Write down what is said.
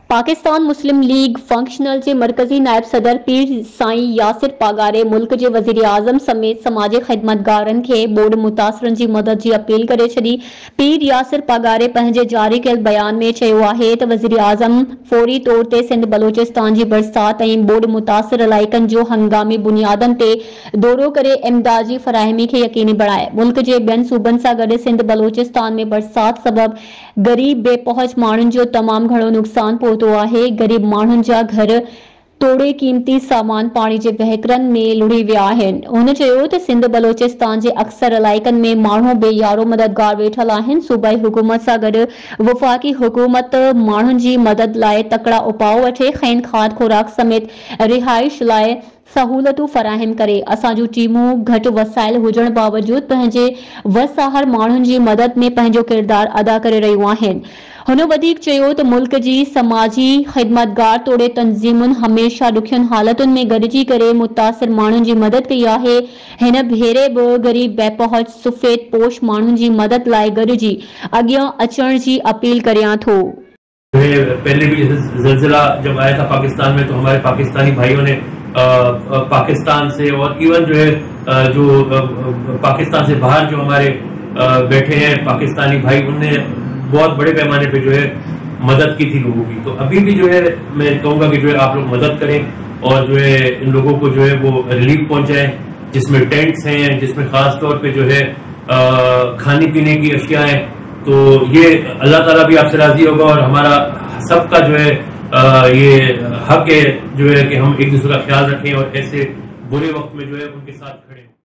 पाकिस्तान मुस्लिम league functional जे मरकजी नायब सदर पीर साईं यासिर पागारे मुल्क जे वज़ीर आज़म समेत समाजी ख़िदमतगारनि खे बोर्ड मुतासिरनि जी मदद जी अपील करे छॾी। पीर यासिर पागारे पंहिंजे जारी कयल बयान में चयो आहे त वज़ीर आज़म फौरी तौर ते सिंध बलोचिस्तान जी बरसात ऐं बोर्ड मुतासिर इलाइक़नि जो हंगामी बुनियादनि ते दौरो करे इमदाद जी फराहमी खे यकीनी बणाए। मुल्क जे ॿियनि सूबनि सां गॾु सिंध बलोचिस्तान में बरसात सबबि गरीब बेपहुच माण्हुनि जो तमामु घणो नुक़सान पहुतो आहे। गरीब माण्हुनि जा घर तोड़े क़ीमती सामान पाणी जे वहिकरनि में लुढ़ी विया आहिनि। हुन चयो त सिंध बलोचिस्तान जे अक्सर इलाइक़नि में माण्हू बेयारो मददगार वेठल आहिनि। सूबाई हुकूमत सां गॾु वफ़ाक़ी हुकूमत माण्हुनि जी मदद लाइ तकड़ा उपाउ वठे, खैन खाद खुराक समेत रिहाइश लाइ सहूलतूं फराहम करे। असांजूं टीमूं घटि वसाइल हुजण बावजूदि पंहिंजे वसहार माण्हुनि जी मदद में पंहिंजो किरदार अदा करे रहियूं आहिनि। हुन वधीक चयो त मुल्क जी समाजी ख़िदमतगार तोड़े तंज़ीमुनि हमेशा ॾुखियुनि हालतुनि में गॾिजी करे मुतासिर माण्हुनि जी मदद कई आहे। हिन भेरे बि गरीब बेपहुच सफ़ेद पोश माण्हुनि जी मदद लाइ गॾिजी अॻियां अचण जी अपील करियां थो। पहले भी ज़िलज़िला जब आया था पाकिस्तान में, तो हमारे पाकिस्तानी भाइयों ने पाकिस्तान से और इवन जो है जो पाकिस्तान से बाहर जो हमारे बैठे हैं पाकिस्तानी भाई, उनने बहुत बड़े पैमाने पे जो है मदद की थी लोगों की। तो अभी भी जो है मैं कहूँगा कि जो है आप लोग मदद करें और जो है इन लोगों को जो है वो रिलीफ पहुंचाएं, जिसमें टेंट्स हैं, जिसमें खास तौर पे जो है खाने पीने की अशिया हैं। तो ये अल्लाह ताला भी आपसे राजी होगा और हमारा सबका जो है ये हक है जो है कि हम एक दूसरे का ख्याल रखें और ऐसे बुरे वक्त में जो है उनके साथ खड़े हों।